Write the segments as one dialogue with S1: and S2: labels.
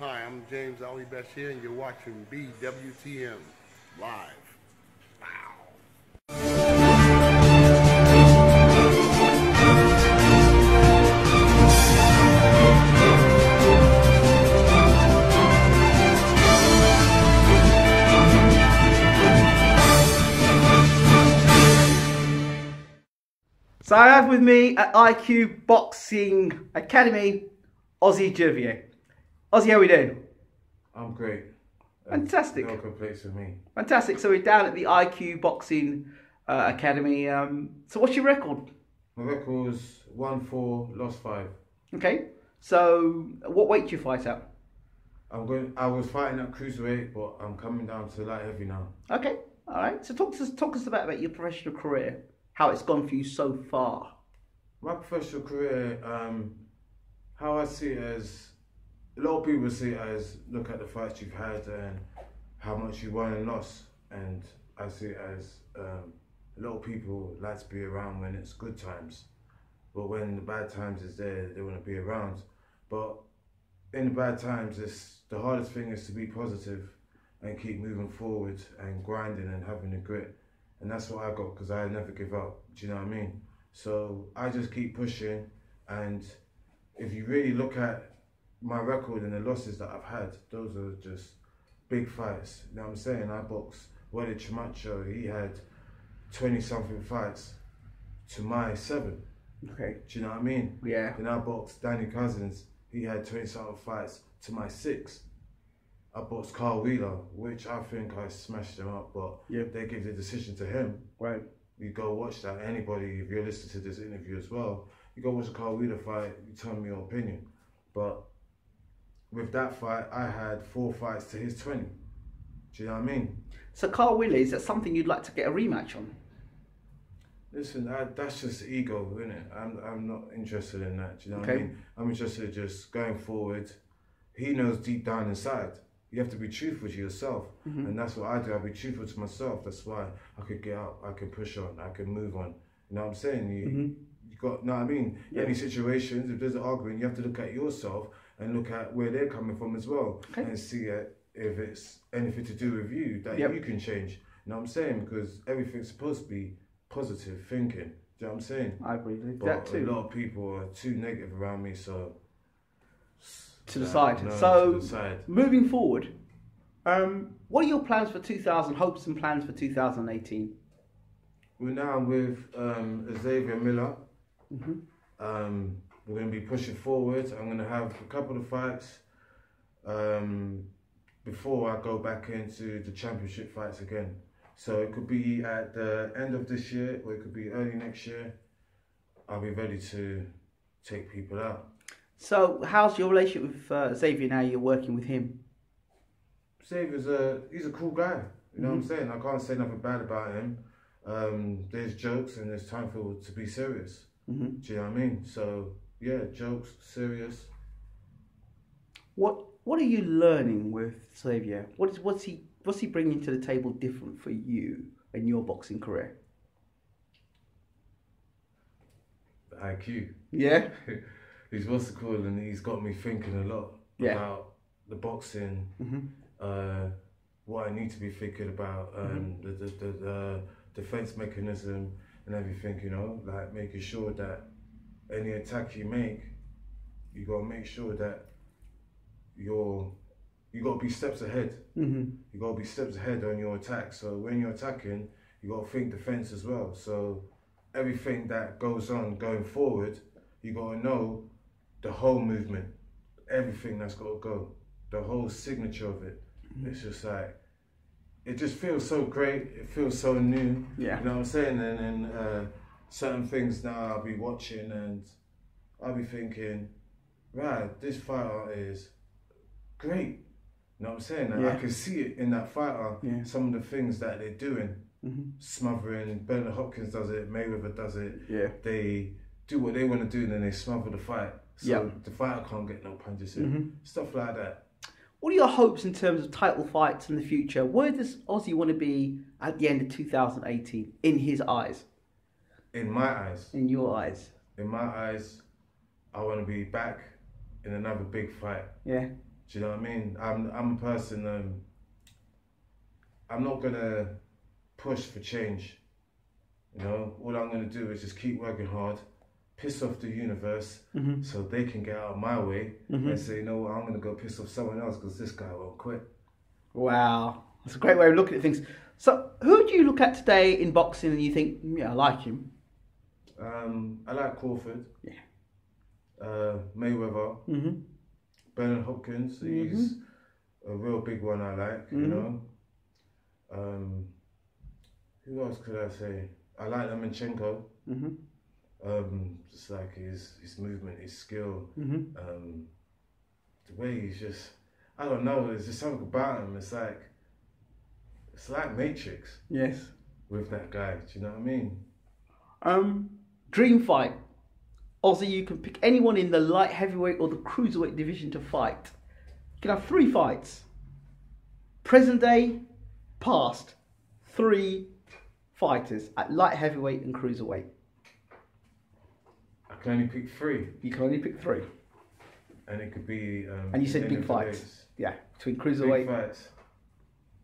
S1: Hi, I'm James Ali Bashir, and you're watching BWTM Live.
S2: So I have with me at IQ Boxing Academy, Ossie Jervier. Ossie, how are we doing?
S3: I'm great.
S2: Fantastic.
S3: No complaints with me.
S2: Fantastic. So we're down at the IQ Boxing Academy. So what's your record?
S3: My record was 1-4, lost 5.
S2: Okay. So what weight do you fight at?
S3: I was fighting at cruiserweight, but I'm coming down to light heavy now.
S2: Okay. All right. So talk to us about your professional career, how it's gone for you so far.
S3: My professional career, how I see it as, a lot of people see it as, look at the fights you've had and how much you won and lost. And I see it as, a lot of people like to be around when it's good times. But when the bad times is there, they want to be around. But in the bad times, the hardest thing is to be positive and keep moving forward and grinding and having the grit. And that's what I got, because I never give up. Do you know what I mean? So I just keep pushing. And if you really look at my record and the losses that I've had, those are just big fights. You know what I'm saying? I boxed Wally Chamacho. He had 20-something fights to my 7.
S2: Okay.
S3: Do you know what I mean?
S2: Yeah.
S3: Then I boxed Danny Cousins. He had 20-something fights to my 6. I boxed Carl Wheeler, which I think I smashed him up, but they give the decision to him.
S2: Right.
S3: You go watch that. Anybody, if you're listening to this interview as well, you go watch the Carl Wheeler fight, you tell me your opinion. But with that fight, I had 4 fights to his 20. Do you know what I mean?
S2: So Carl Wheeler, is that something you'd like to get a rematch on?
S3: Listen, that's just ego, isn't it? I'm not interested in that. Do you know what
S2: Okay.
S3: I mean? I'm interested in just going forward. He knows deep down inside. You have to be truthful to yourself. And that's what I do. I be truthful to myself. That's why I could get up, I could push on, I can move on. You know what I'm saying? You got, know what I mean?
S2: Yeah.
S3: Any situations, if there's an argument, you have to look at yourself and look at where they're coming from as well.
S2: Okay.
S3: And see if it's anything to do with you that you can change. You know what I'm saying? Because everything's supposed to be positive thinking. Do you know what I'm saying?
S2: I agree with
S3: But
S2: that too.
S3: a lot of people are too negative around me, so...
S2: To the side.
S3: No,
S2: So
S3: to the side.
S2: moving forward, what are your plans for hopes and plans for 2018?
S3: We're now with Xavier Miller. We're going to be pushing forward. I'm going to have a couple of fights before I go back into the championship fights again. So it could be at the end of this year, or it could be early next year. I'll be ready to take people out.
S2: So how's your relationship with Xavier now you're working with him?
S3: Xavier's he's a cool guy. You know what I'm saying? I can't say nothing bad about him. There's jokes and there's time for to be serious. Do you know what I mean? So yeah, jokes, serious.
S2: What are you learning with Xavier? What's he bringing to the table different for you in your boxing career?
S3: The IQ.
S2: Yeah.
S3: He's what's it called, and he's got me thinking a lot about the boxing, what I need to be thinking about, the defense mechanism and everything, you know, like making sure that any attack you make, you got to make sure that you got to be steps ahead. You got to be steps ahead on your attack. So when you're attacking, you got to think defense as well. So everything that goes on going forward, you got to know the whole movement, everything that's got to go, the whole signature of it. It's just like, it just feels so great. It feels so new.
S2: Yeah.
S3: You know what I'm saying? And then certain things now I'll be watching and I'll be thinking, right, this fighter is great. You know what I'm saying? And I can see it in that fighter, some of the things that they're doing. Smothering, Bernard Hopkins does it, Mayweather does it. Yeah. They do what they want to do and then they smother the fight. So the fighter can't get no punches in. Stuff like that.
S2: What are your hopes in terms of title fights in the future? Where does Ossie want to be at the end of 2018, in his eyes?
S3: In my eyes.
S2: In your eyes.
S3: In my eyes, I want to be back in another big fight.
S2: Yeah.
S3: Do you know what I mean? I'm a person. I'm not gonna push for change. You know, all I'm gonna do is just keep working hard, piss off the universe, so they can get out of my way and say, you know what, I'm gonna go piss off someone else because this guy won't quit.
S2: Wow, that's a great way of looking at things. So, who do you look at today in boxing and you think, yeah, I like him?
S3: I like Crawford.
S2: Yeah.
S3: Mayweather. Bernard Hopkins. He's a real big one I like, you know. Who else could I say? I like Lomachenko. Just like his movement, his skill, the way he's just, I don't know, there's just something about him. It's like Matrix.
S2: Yes.
S3: With that guy, do you know what I mean?
S2: Dream fight. Ossie, you can pick anyone in the light heavyweight or the cruiserweight division to fight. You can have 3 fights. Present day, past. 3 fighters at light heavyweight and cruiserweight.
S3: I can only pick 3.
S2: You can only pick 3.
S3: And it could be...
S2: and you said big fights. Yeah, between cruiserweight.
S3: Big fights.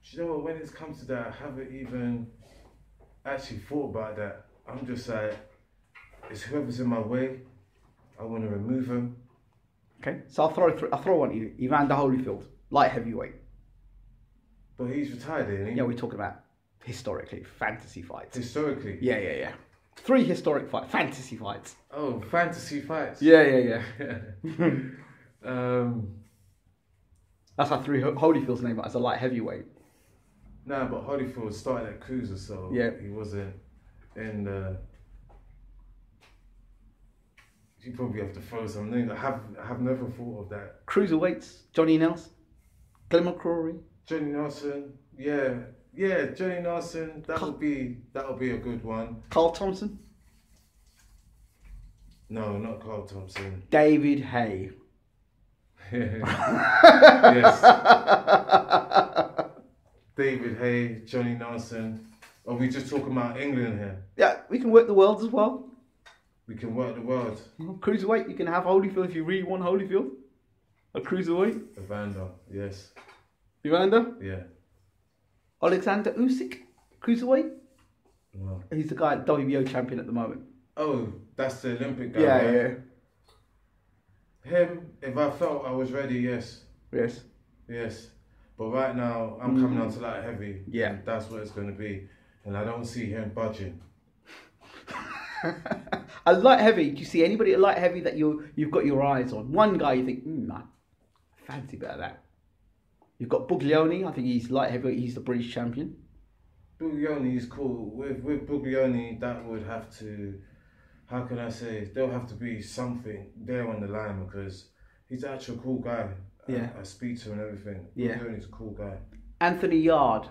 S3: Do you know what, when it's come to that, I haven't even actually thought about that. I'm just like, it's whoever's in my way, I want to remove him.
S2: Okay, so I'll throw one at you. Evander Holyfield, light heavyweight.
S3: But he's retired, isn't he?
S2: Yeah, we're talking about historically, fantasy fights.
S3: Historically?
S2: Yeah. 3 historic fights, fantasy fights.
S3: Oh, fantasy fights.
S2: Yeah. That's how threw Holyfield's name as a light heavyweight.
S3: No, but Holyfield started at cruiser, so
S2: yeah,
S3: he wasn't in the... You probably have to throw some names. I have never thought of that.
S2: Cruiserweights, Johnny Nelson, Glenn McCrory.
S3: Johnny Nelson, yeah, Johnny Nelson. That would be a good one.
S2: Carl Thompson.
S3: No, not Carl Thompson.
S2: David Hay.
S3: Yes. David Hay, Johnny Nelson. Are we just talking about England here?
S2: Yeah, we can work the world as well.
S3: We can work the world.
S2: Cruiserweight, you can have Holyfield if you really want Holyfield. A cruiserweight.
S3: Evander, yes.
S2: Evander?
S3: Yeah.
S2: Alexander Usyk, cruiserweight.
S3: No.
S2: He's the guy, WBO champion at the moment.
S3: Oh, that's the Olympic guy.
S2: Yeah,
S3: right? Yeah. Him, if I felt I was ready, yes. Yes. But right now, I'm coming on to light heavy.
S2: Yeah.
S3: And that's what it's going to be. And I don't see him budging.
S2: A light heavy, do you see anybody at light heavy that you've got your eyes on? One guy you think, I fancy about that. You've got Buglioni, I think he's light heavy, he's the British champion.
S3: Buglioni is cool. With Buglioni, that would have to, how can I say, there'll have to be something there on the line because he's actually a cool guy.
S2: Yeah.
S3: I speak to him and everything.
S2: Yeah.
S3: Buglioni's a cool guy.
S2: Anthony Yard.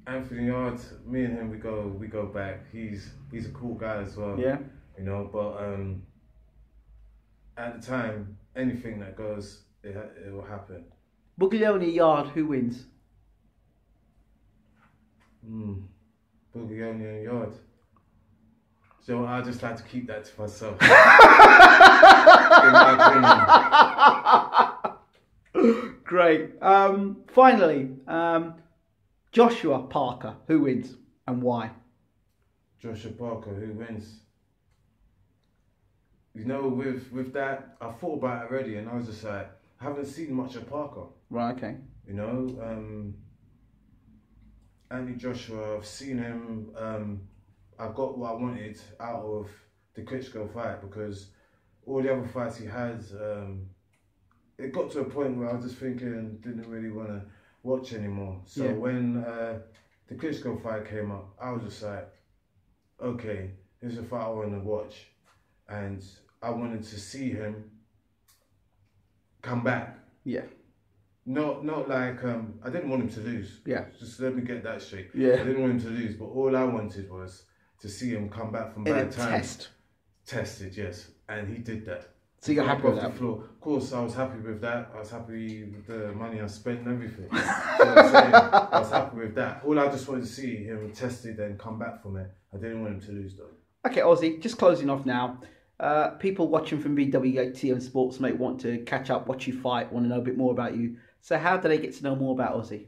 S3: Anthony Yard, me and him, we go back. He's a cool guy as well.
S2: Yeah.
S3: You know, but at the time, anything that goes, it will happen.
S2: Buglioni Yard, who wins?
S3: Buglioni and Yard. So I just like to keep that to myself. In my opinion.
S2: Great. Finally, Joshua Parker, who wins and why?
S3: Joshua Parker, who wins? You know, with that, I thought about it already, and I was just like, I haven't seen much of Parker.
S2: Right. Okay.
S3: You know, Andy Joshua, I've seen him. I got what I wanted out of the Klitschko fight because all the other fights he had, it got to a point where I was just thinking, didn't really want to watch anymore. So when the Klitschko fight came up, I was just like, okay, here's a fight I want to watch. And I wanted to see him come back.
S2: Yeah.
S3: Not like, I didn't want him to lose.
S2: Yeah.
S3: Just let me get that straight.
S2: Yeah.
S3: I didn't want him to lose, but all I wanted was to see him come back from bad times. Tested, yes. And he did that.
S2: So you're happy with that?
S3: Floor. Of course, I was happy with that. I was happy with the money I spent and everything. You know what I'm saying? I was happy with that. All I just wanted to see him tested and come back from it. I didn't want him to lose though.
S2: Okay, Ossie, just closing off now. People watching from BWTM Sports, mate, want to catch up, watch you fight, want to know a bit more about you. So how do they get to know more about Ossie?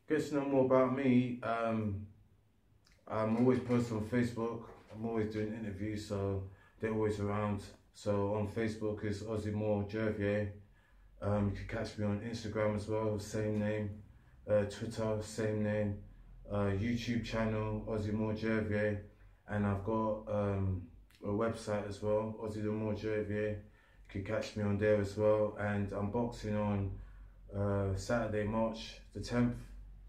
S3: Get to know more about me. I'm always posting on Facebook. I'm always doing interviews, so they're always around. So on Facebook is Ossie Jervier. You can catch me on Instagram as well, same name. Twitter, same name. YouTube channel, Ossie Jervier. And I've got a website as well, Ossie Jervier. You can catch me on there as well. And I'm boxing on Saturday, March the 10th,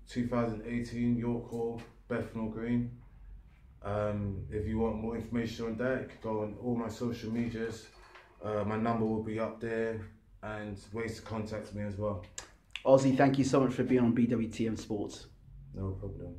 S3: 2018, York Hall, Bethnal Green. If you want more information on that, you can go on all my social medias. My number will be up there and ways to contact me as well.
S2: Ossie, thank you so much for being on BWTM Sports.
S3: No problem.